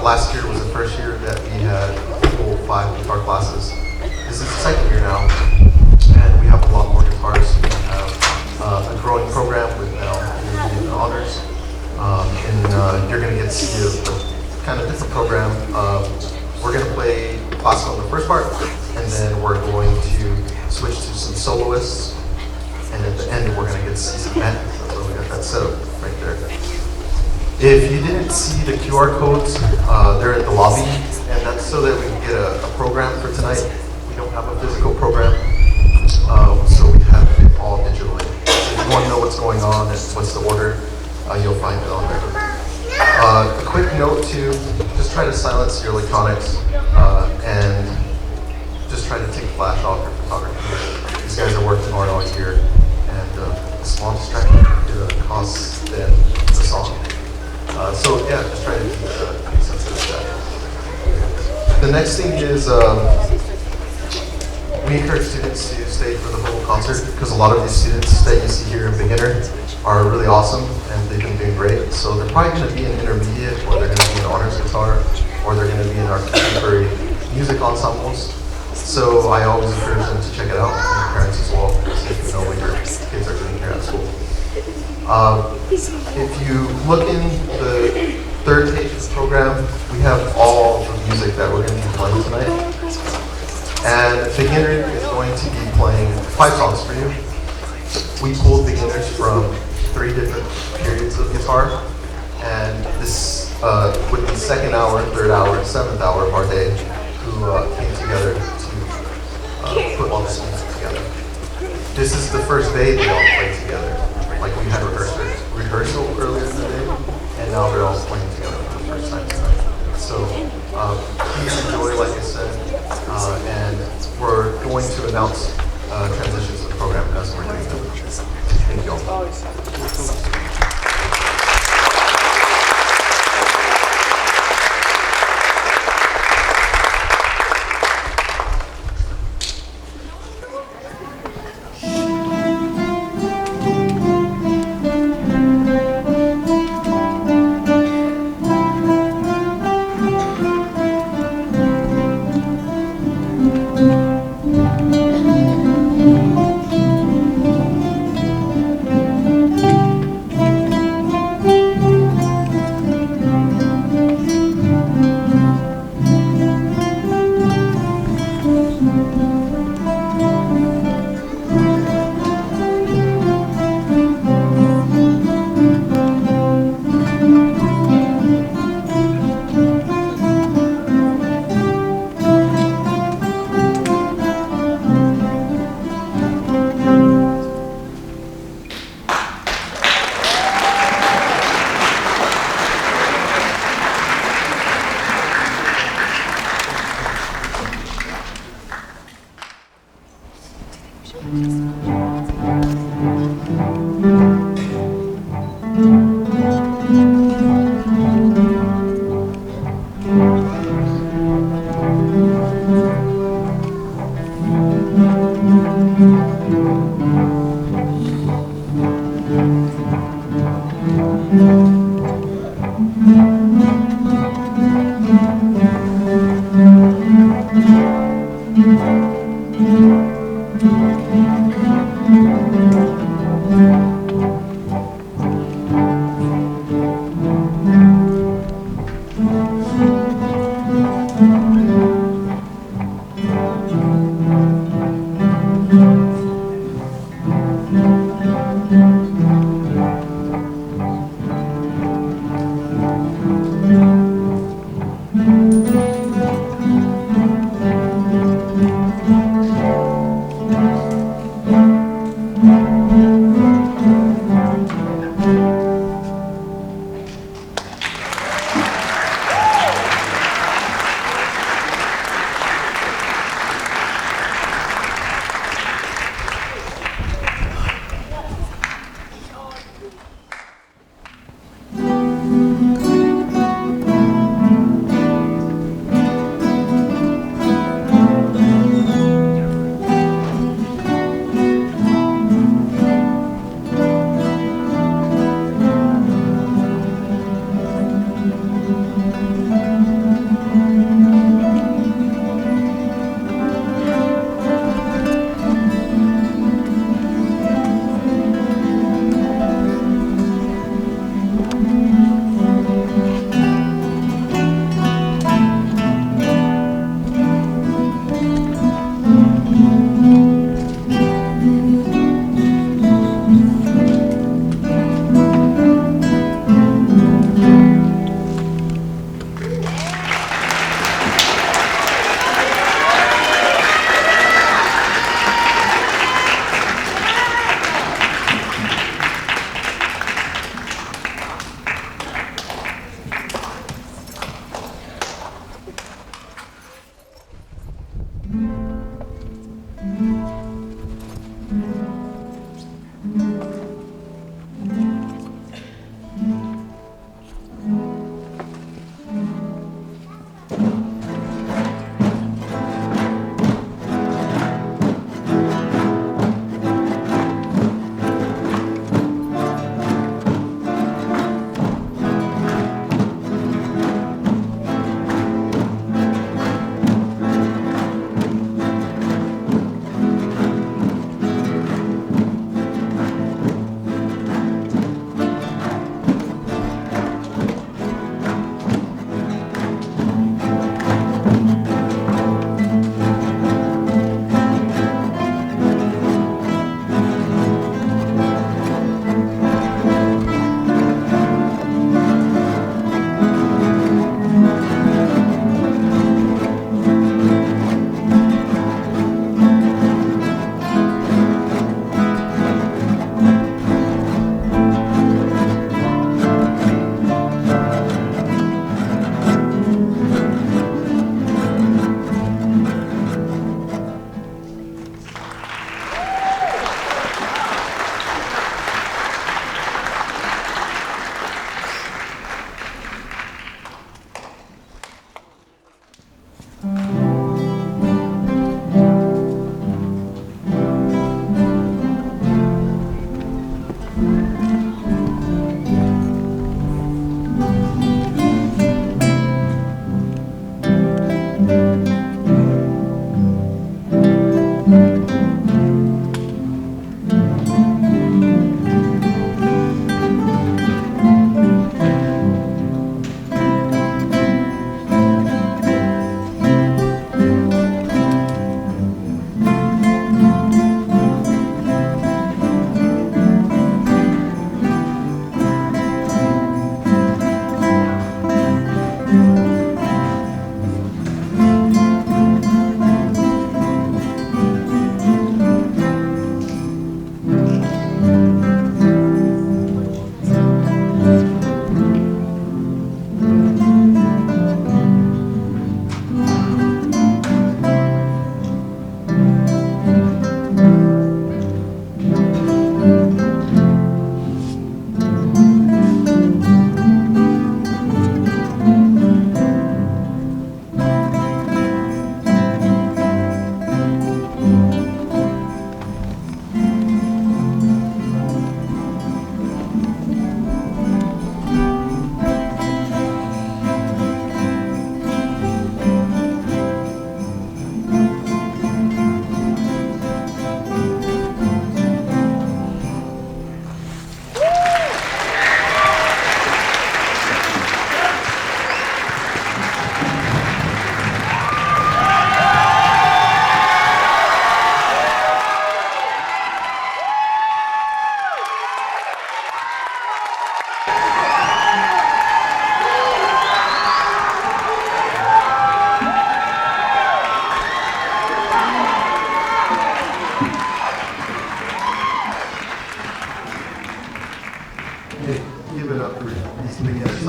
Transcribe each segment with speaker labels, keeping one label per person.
Speaker 1: last year was the first year that we had full 5 guitar classes. This is the second year now, and we have a lot more guitars. We have a growing program with now intermediate honors, and you're going to get to see a kind of different program. We're going to play classical in the first part, and then we're going to switch to some soloists, and at the end we're going to get to see some men. So we got that set up right there. If you didn't see the QR codes, they're at the lobby, and that's so that we can get a program for tonight. We don't have a physical program, so we have it all digitally. So if you want to know what's going on and what's the order, you'll find it on there. A quick note too, just try to silence your electronics and just try to take flash off your photography. These guys are working hard all year, and a small distraction could cost them the song. So yeah, just try to be sensitive to that. The next thing is we encourage students to stay for the whole concert because a lot of these students that you see here in beginner are really awesome and they've been doing great. So they're probably going to be in intermediate, or they're going to be in honors guitar, or they're going to be in our contemporary music ensembles. So I always encourage them to check it out, and your parents as well, so you know what your kids are doing here at school. If you look in the third page of the program, we have all the music that we're going to be playing tonight. And beginner is going to be playing 5 songs for you. We pulled beginners from 3 different periods of guitar, and this would be 2nd hour, 3rd hour, and 7th hour of our day who came together to put all this music together. This is the first day they all played together. Like we had rehearsal earlier in the day, and now they're all playing together for the first time tonight. So please enjoy, like I said, and we're going to announce transitions to the program as we're doing them. Thank you all.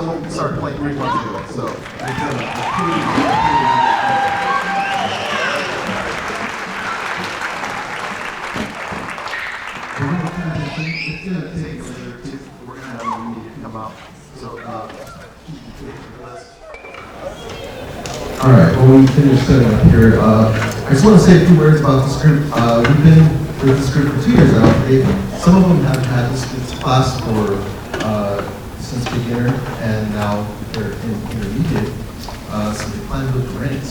Speaker 1: some of them started playing 3 months ago, so it's gonna take a minute or two. We're gonna have a media come out. So, all right, well, we finished setting up here. I just want to say a few words about this group. We've been with this group for 2 years now. Some of them have had this class for since beginner, and now they're in intermediate, so they plan to go to ranks.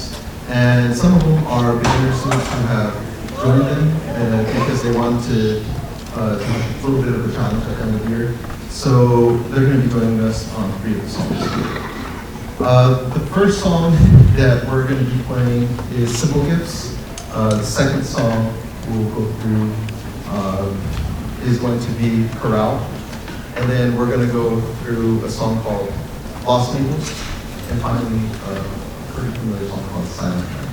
Speaker 1: And some of them are beginner students who have joined them because they want to do a little bit of a challenge at the end of the year. So they're going to be joining us on 3 of the songs. The first song that we're going to be playing is Simple Gifts. The second song we'll go through is going to be Chorale. And then we're going to go through a song called Lost Maples. And finally, a pretty familiar song called Silent Night.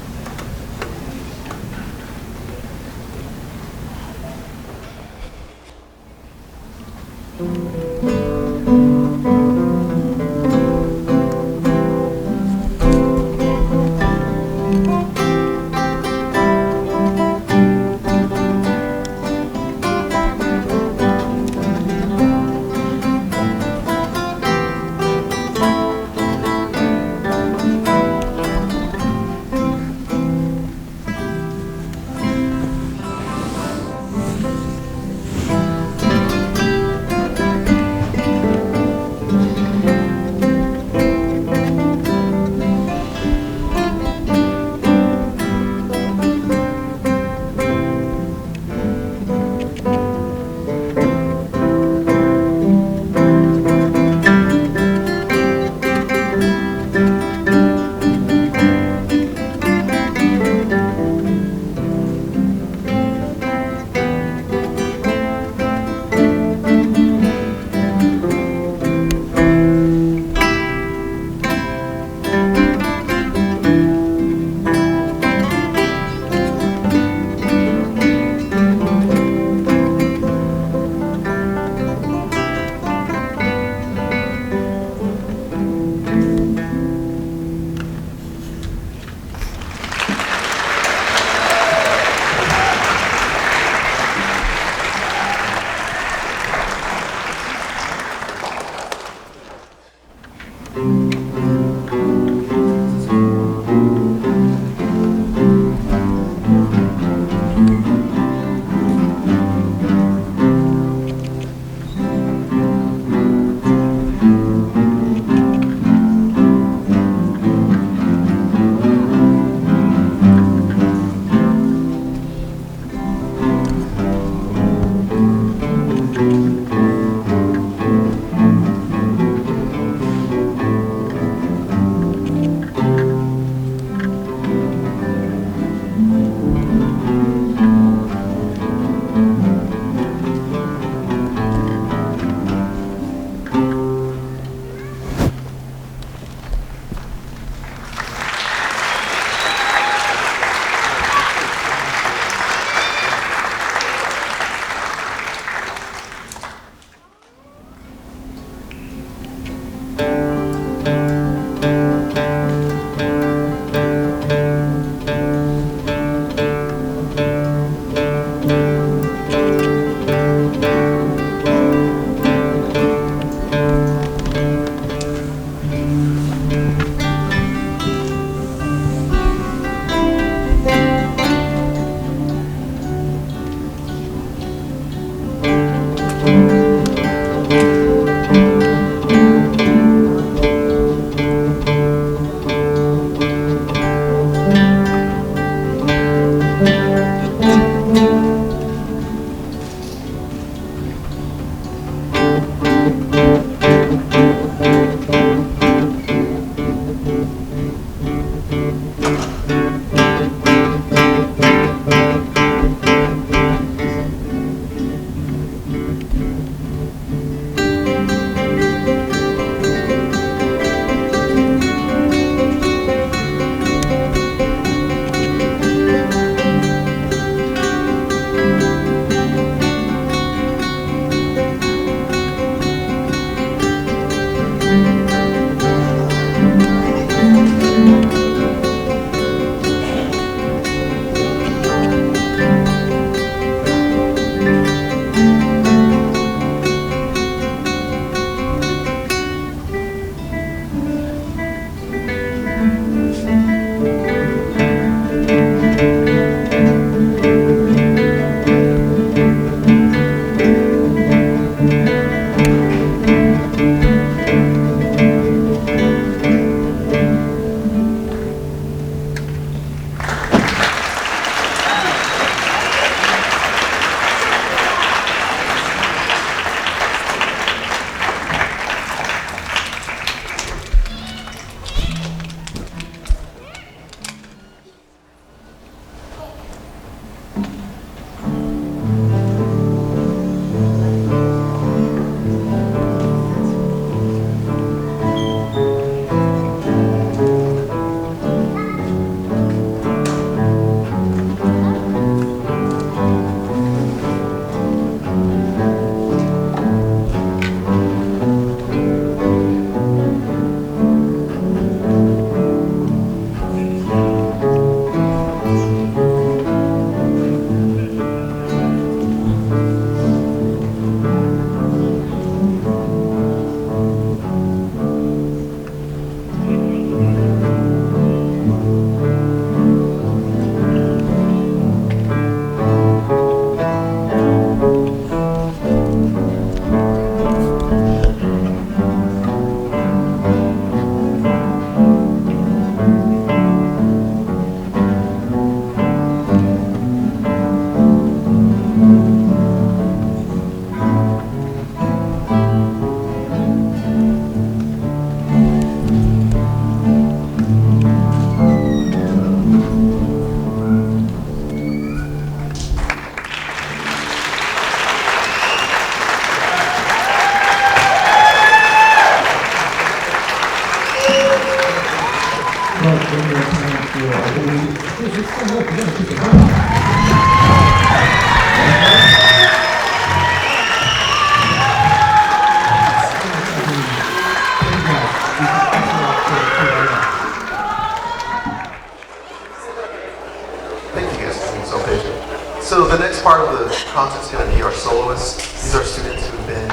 Speaker 1: So the next part of the concert is going to be our soloists. These are students who've been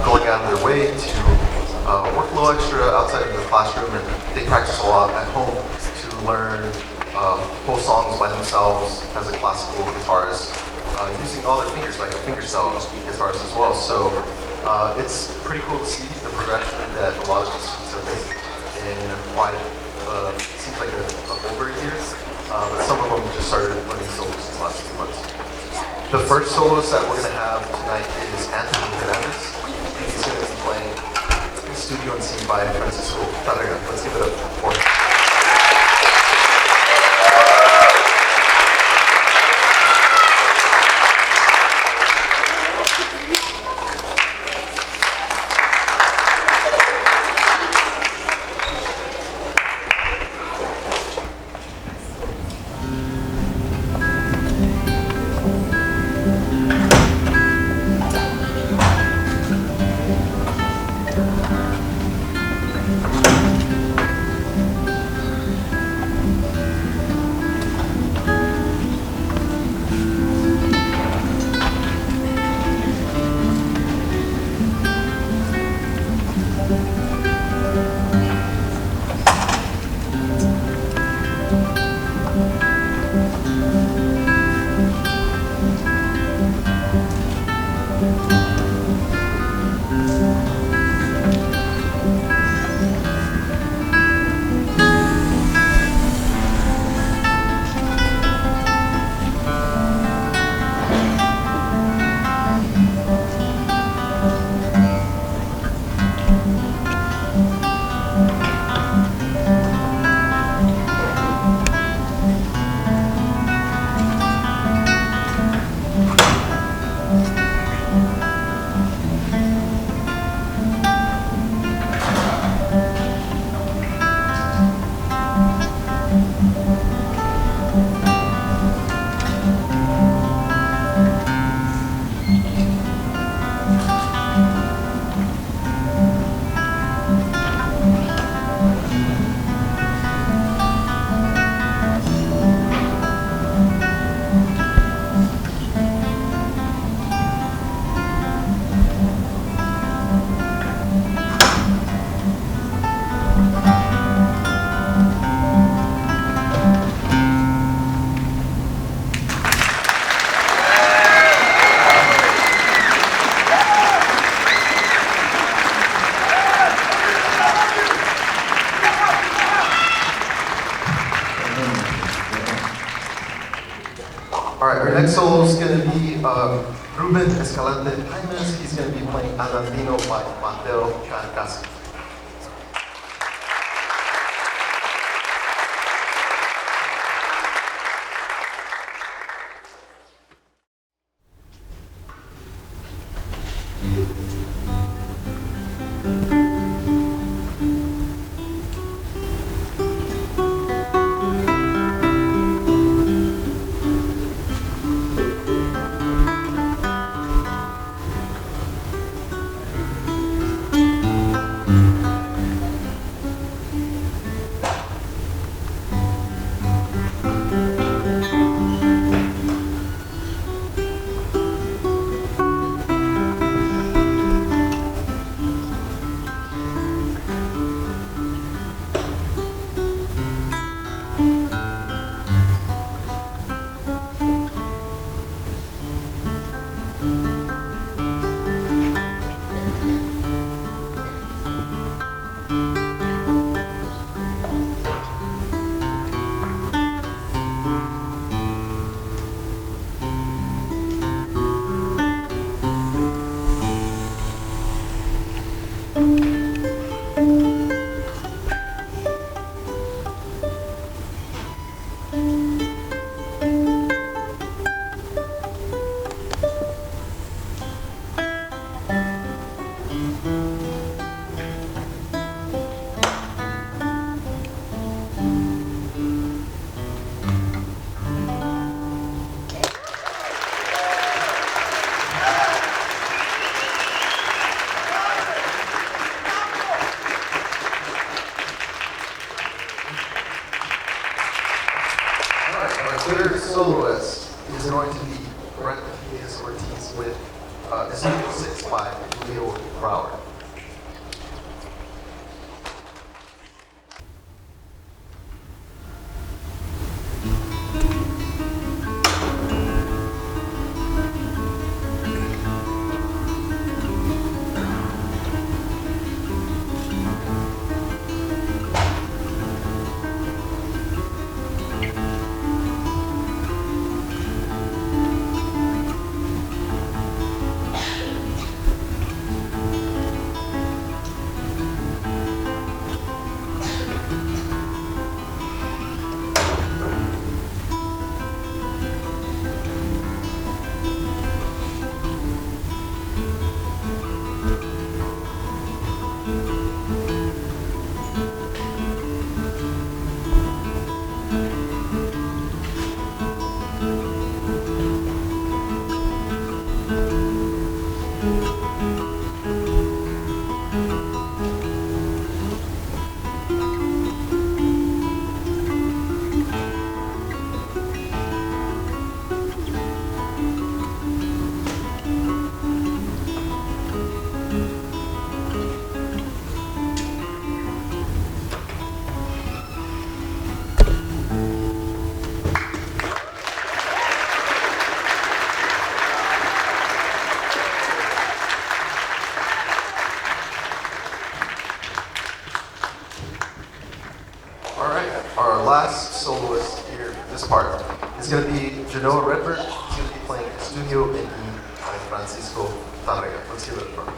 Speaker 1: going out of their way to work a little extra outside of the classroom, and they practice a lot at home to learn whole songs by themselves as a classical guitarist, using all their fingers like a fingerstyle guitarist as well. So it's pretty cool to see the progression that a lot of these students are making in quite, seems like over a year. But some of them just started learning solos in the last 2 months. The first soloist that we're going to have tonight is Hernandez. He's going to be playing Estudio and seen by Francisco Flutter. Let's give it up for him. Next solo is going to be Ruben, Escelante, Jaimes. He's going to be playing Andantino by Mateo Chavez. soloist is going to be Ortiz with Estudio 6 by Chorale. Last soloist here for this part is going to be Jonoah Redbird. He's going to be playing Estudio in E by Francisco Tarrega. Let's give it a try.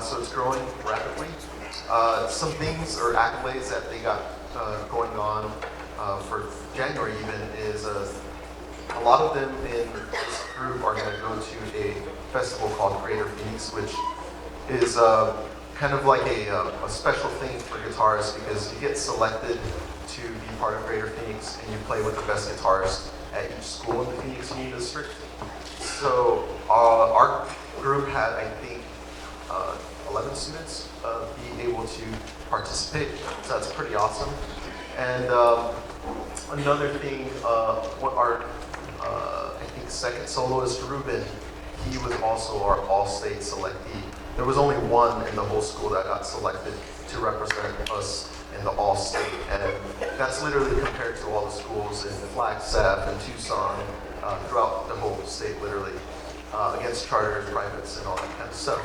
Speaker 1: So it's growing rapidly. Some things or accolades that they got going on for January even is a lot of them in this group are going to go to a festival called Greater Phoenix, which is kind of like a special thing for guitarists because you get selected to be part of Greater Phoenix and you play with the best guitarists at each school in the Phoenix Union District. So our group had, I think, 11 students be able to participate, so that's pretty awesome. And another thing, what our, I think, second soloist, Ruben, he was also our all-state selectee. There was only one in the whole school that got selected to represent us in the all-state. And that's literally compared to all the schools in Flagstaff and Tucson, throughout the whole state, literally, against charters, privates, and all that kind of stuff.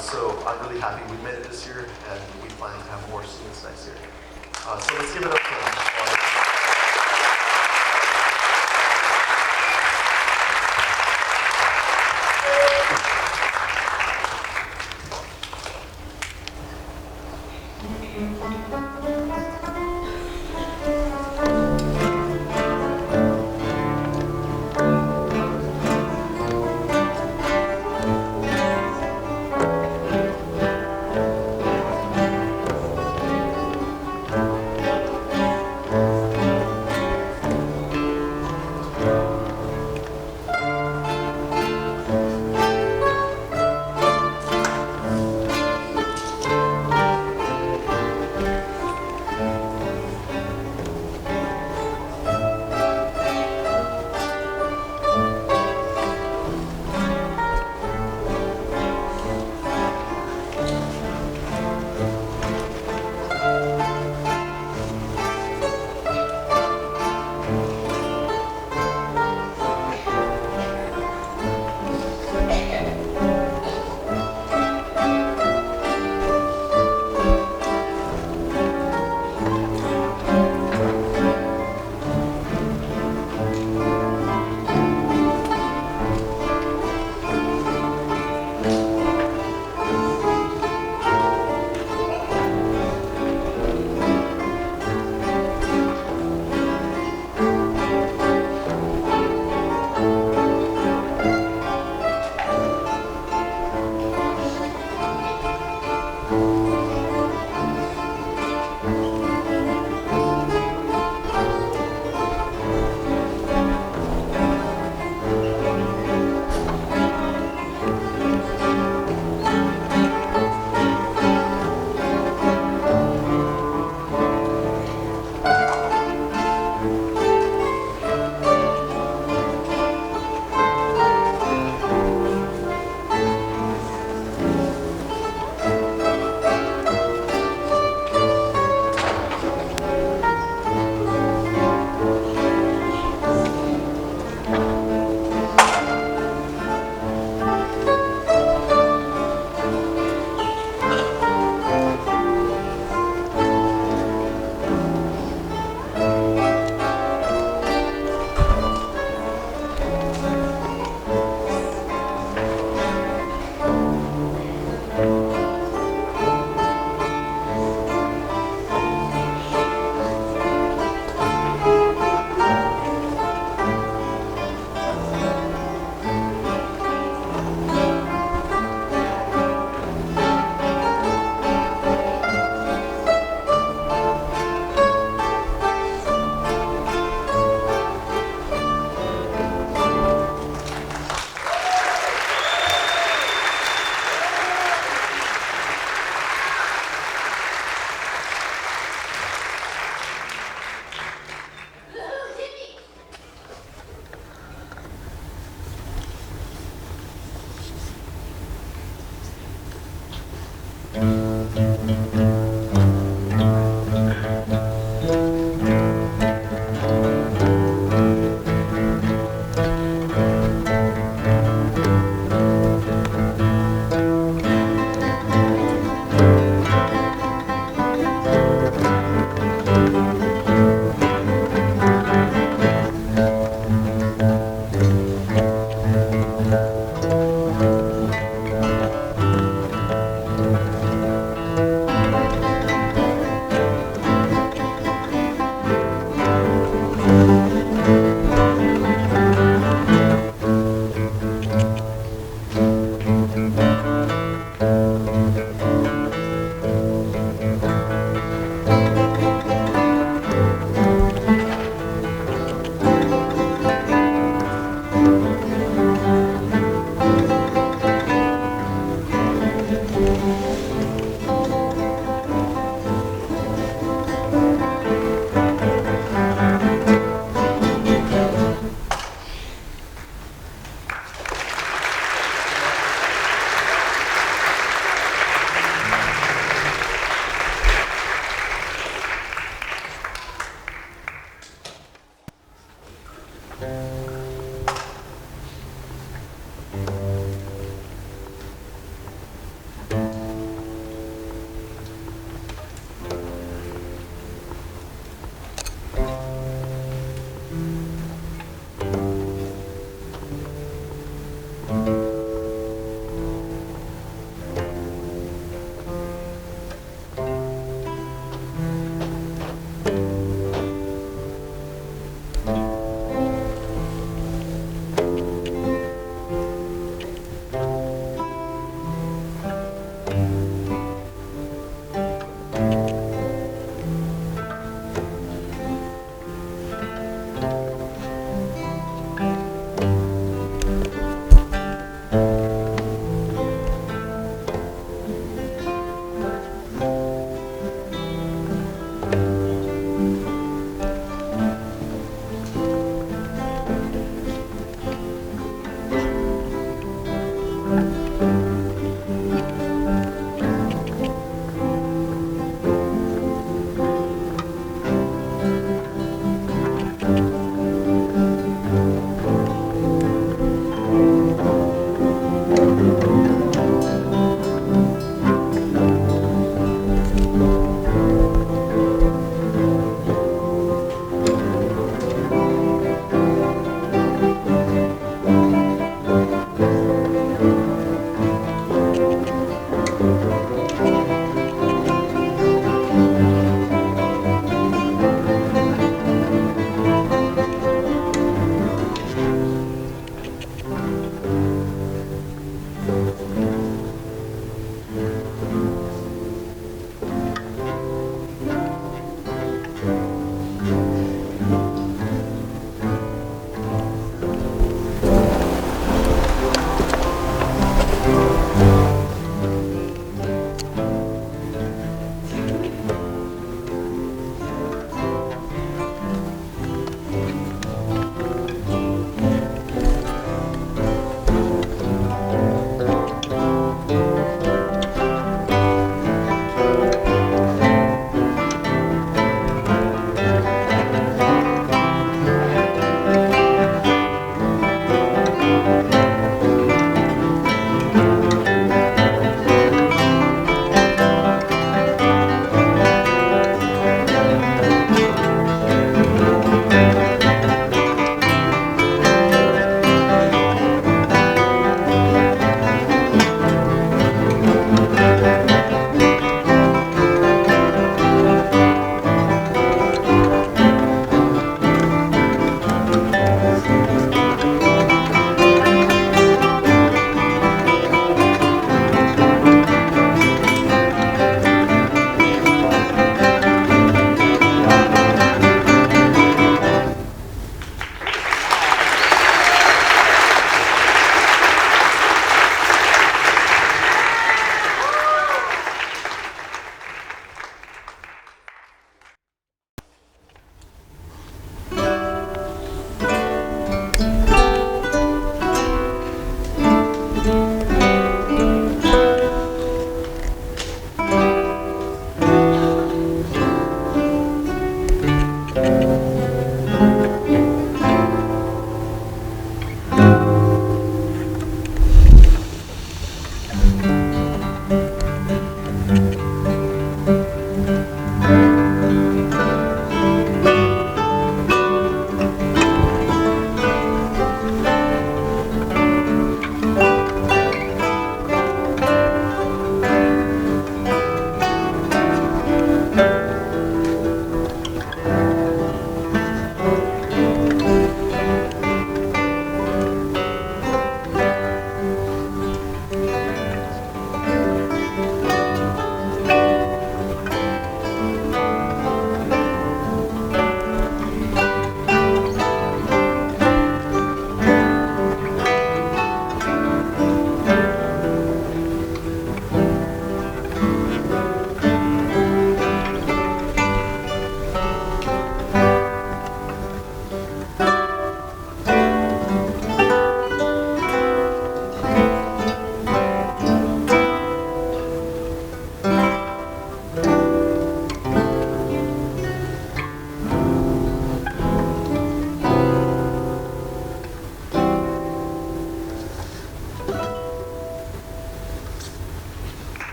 Speaker 1: So I'm really happy we made it this year, and we plan to have more students next year. So let's give it up to them.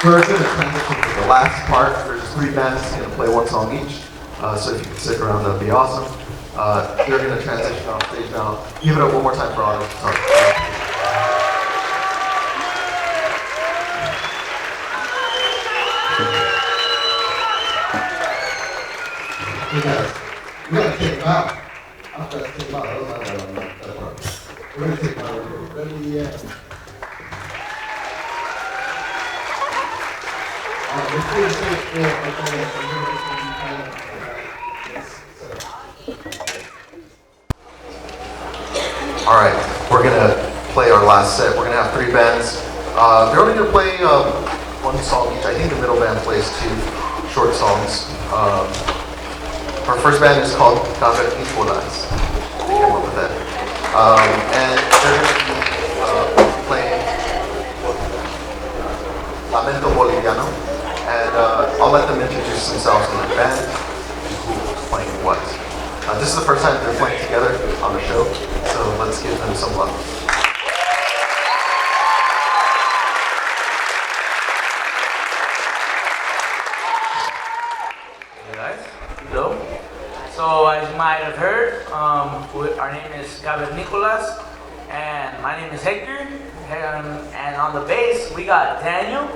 Speaker 1: version is transition to the last part. There's three bands going to play one song each. So if you can stick around, that'd be awesome. They're going to transition off stage now. Give it up one more time for Otto. Hey guys, we gotta take them out. I'm trying to take them out. That part. We're gonna take them out. Ready? Yeah. All right, we're gonna play our last set. We're gonna have three bands. They're only gonna play one song each. I think the middle band plays two short songs. Our first band is called Cavernicola. They came up with that. And they're gonna be playing Lamento Boliviano. And I'll let them introduce themselves in the band and who's playing what. This is the first time they're playing together on the show, so let's give them some love.
Speaker 2: Hey guys, hello. So as you might have heard, our name is Cavernicolas, and my name is Hector. And on the bass we got Daniel.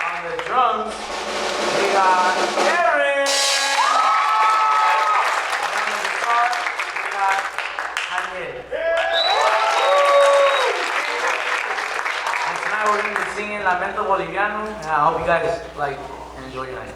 Speaker 2: On the drums we got Aaron. And on the guitar we got Hernandez. And tonight we're going to be singing Lamento Boliviano, and I hope you guys like and enjoy your night.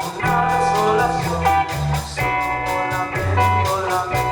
Speaker 3: Una desolación, solo lamento, lamento.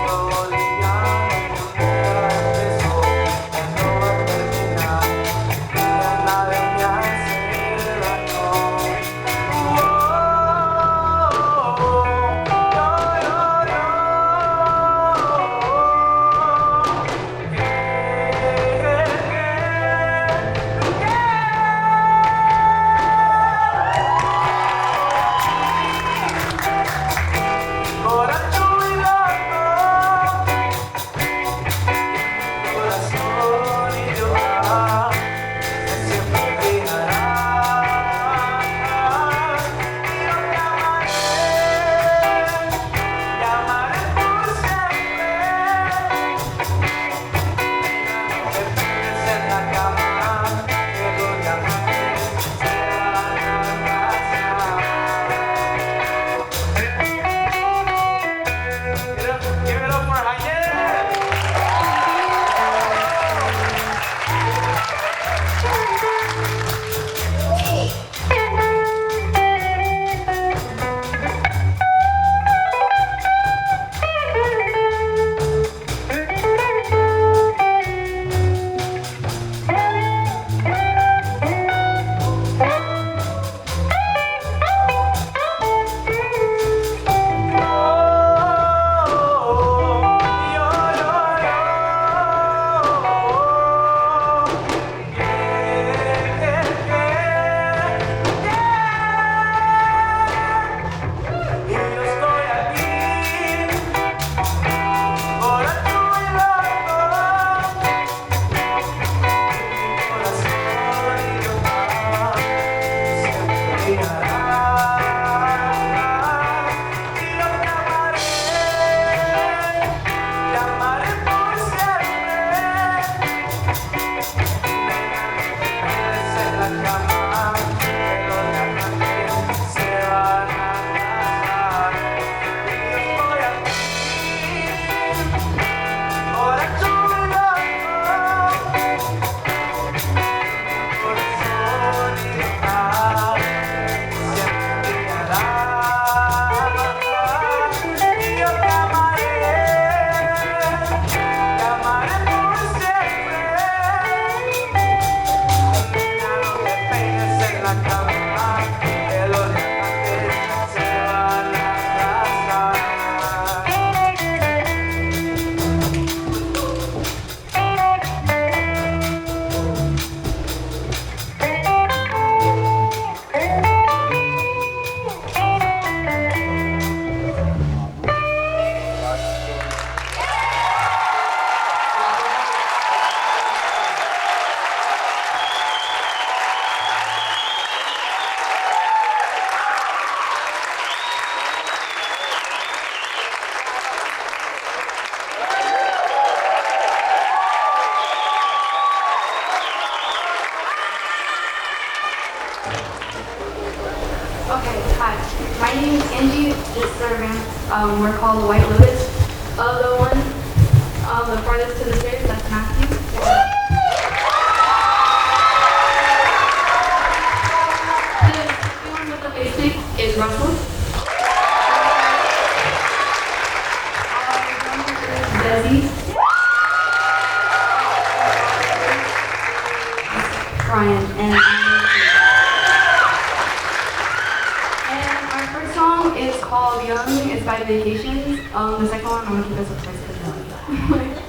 Speaker 3: My name is Angie. This is our band. We're called the White Lotus. The one, the farthest to the stairs, that's Matthew. The one with the basic is Russell. Desi. Brian and our first song is called Young. It's by Vacations. The second one I'm gonna keep as a surprise because I like that.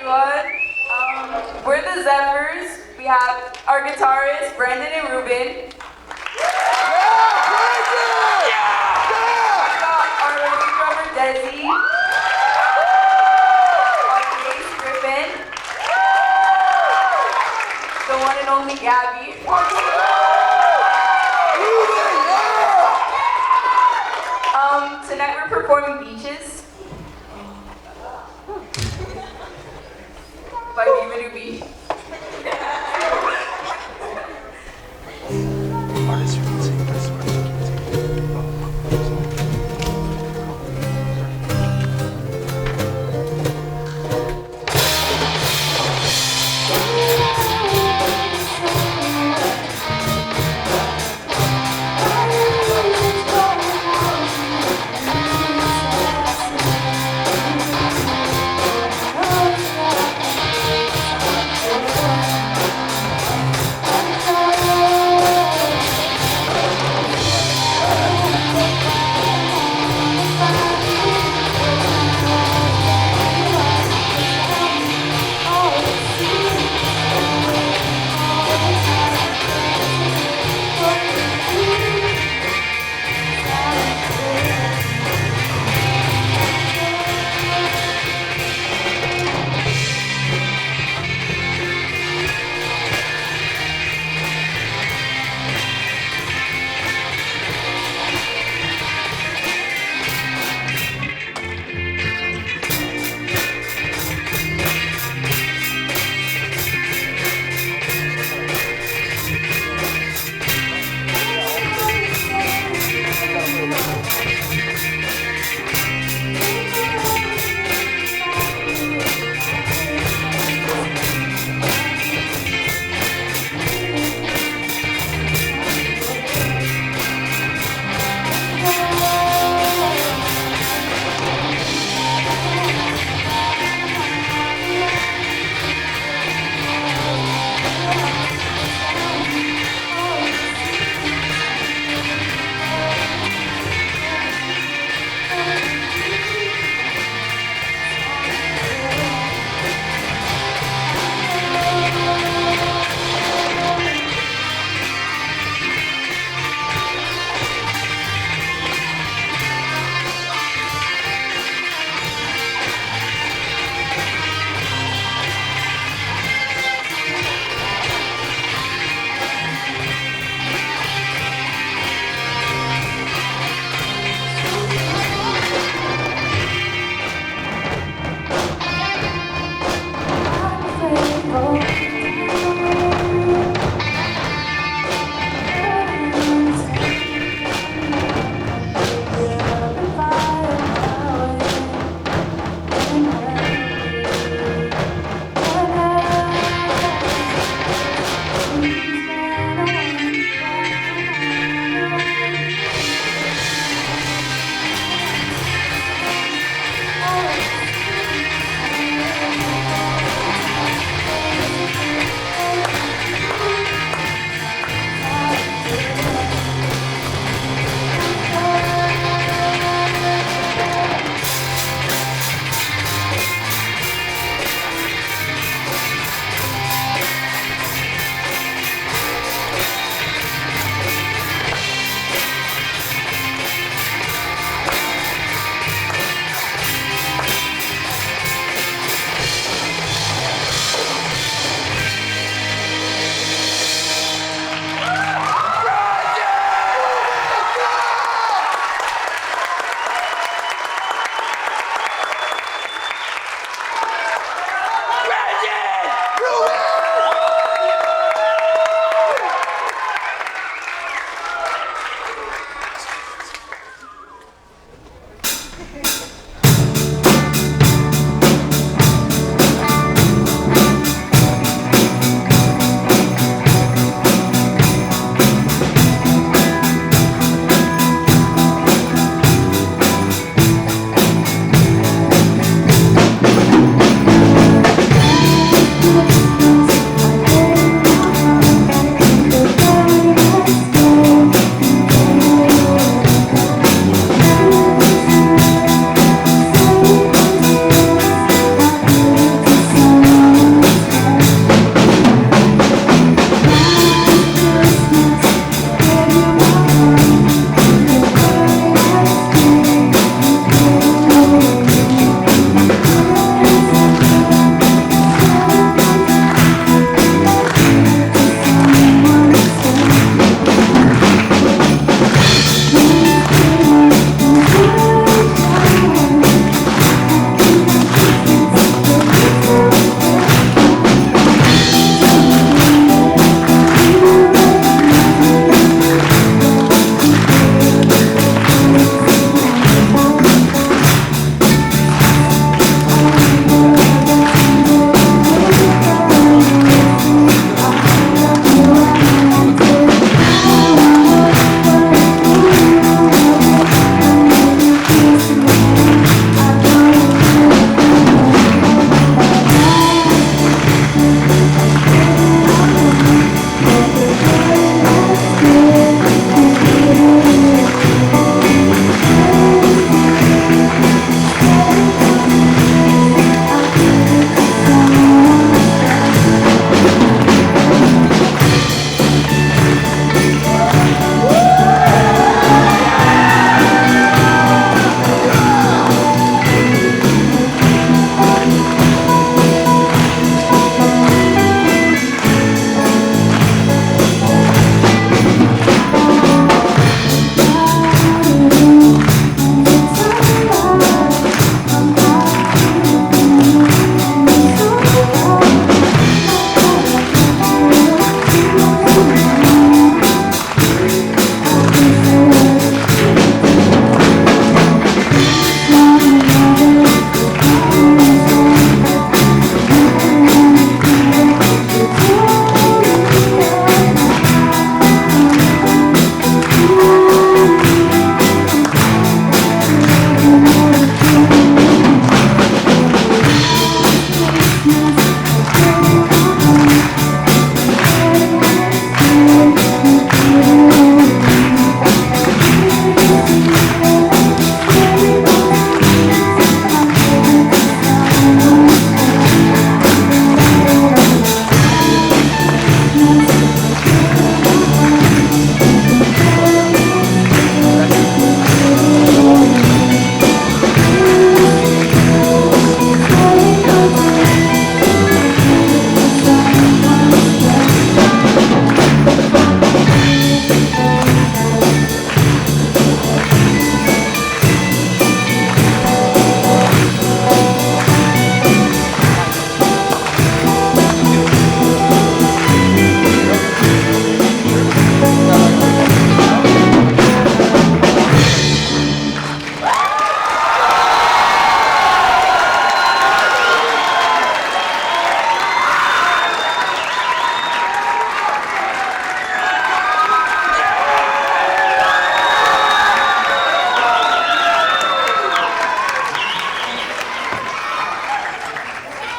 Speaker 4: everyone. We're the Zephyrs. We have our guitarists, Brandon and Ruben. We got our rhythm drummer, Desi. Our bass, Ruben. The one and only Gabby. Tonight we're performing Beaches by Beabadoobe.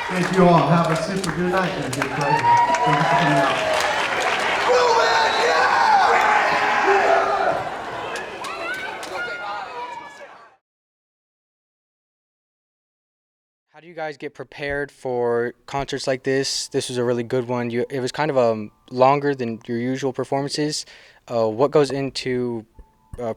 Speaker 1: Thank you all. Have a super good night and a good pleasure. Thank you for coming out.
Speaker 5: How do you guys get prepared for concerts like this? This was a really good one. It was kind of longer than your usual performances. What goes into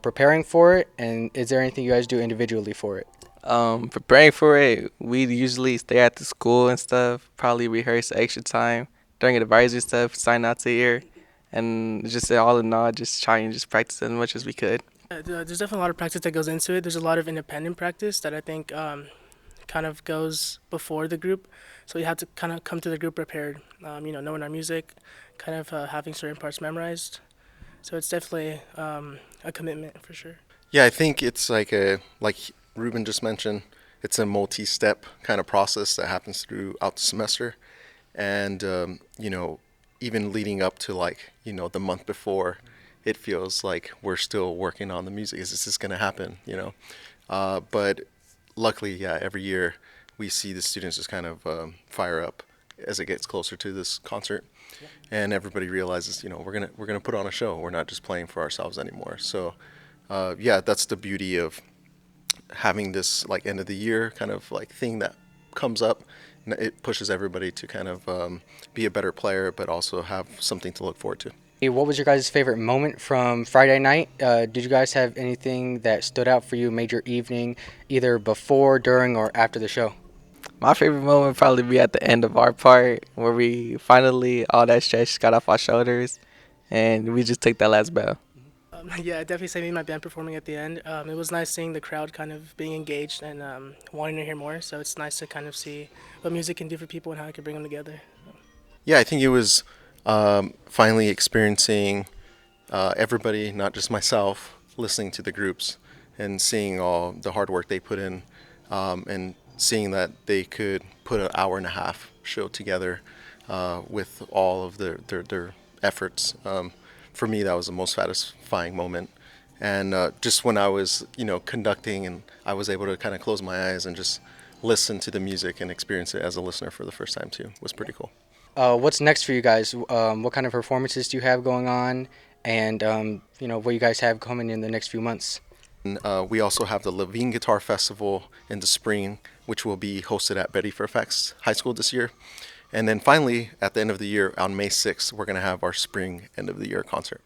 Speaker 5: preparing for it, and is there anything you guys do individually for it?
Speaker 6: Preparing for it, we usually stay at the school and stuff, probably rehearse extra time during advisory stuff, sign out to ear, and just all in all, just try and just practice as much as we could.
Speaker 7: There's definitely a lot of practice that goes into it. There's a lot of independent practice that I think kind of goes before the group. So you have to kind of come to the group prepared, knowing our music, kind of having certain parts memorized. So it's definitely a commitment for sure.
Speaker 8: Yeah, I think it's like Ruben just mentioned, it's a multi-step kind of process that happens throughout the semester. And, even leading up to the month before, it feels like we're still working on the music. Is this going to happen, But luckily, yeah, every year we see the students just kind of fire up as it gets closer to this concert. Yeah. And everybody realizes, we're gonna put on a show. We're not just playing for ourselves anymore. So, that's the beauty of having this end of the year kind of thing that comes up. And it pushes everybody to kind of be a better player, but also have something to look forward to.
Speaker 5: What was your guys' favorite moment from Friday night? Did you guys have anything that stood out for you, made your evening, either before, during, or after the show?
Speaker 6: My favorite moment would probably be at the end of our part, where we finally, all that stress got off our shoulders, and we just took that last bow.
Speaker 7: Yeah, I'd definitely say me and my band performing at the end. It was nice seeing the crowd kind of being engaged and wanting to hear more. So it's nice to kind of see what music can do for people and how it can bring them together.
Speaker 8: Yeah, I think it was finally experiencing everybody, not just myself, listening to the groups and seeing all the hard work they put in, and seeing that they could put an hour and a half show together with all of their efforts. For me, that was the most satisfying moment. And just when I was, conducting, and I was able to kind of close my eyes and just listen to the music and experience it as a listener for the first time too, was pretty cool.
Speaker 5: What's next for you guys? What kind of performances do you have going on? And, what you guys have coming in the next few months?
Speaker 8: And, we also have the Levine Guitar Festival in the spring, which will be hosted at Betty Fairfax High School this year. And then finally, at the end of the year, on May 6th, we're going to have our spring end of the year concert.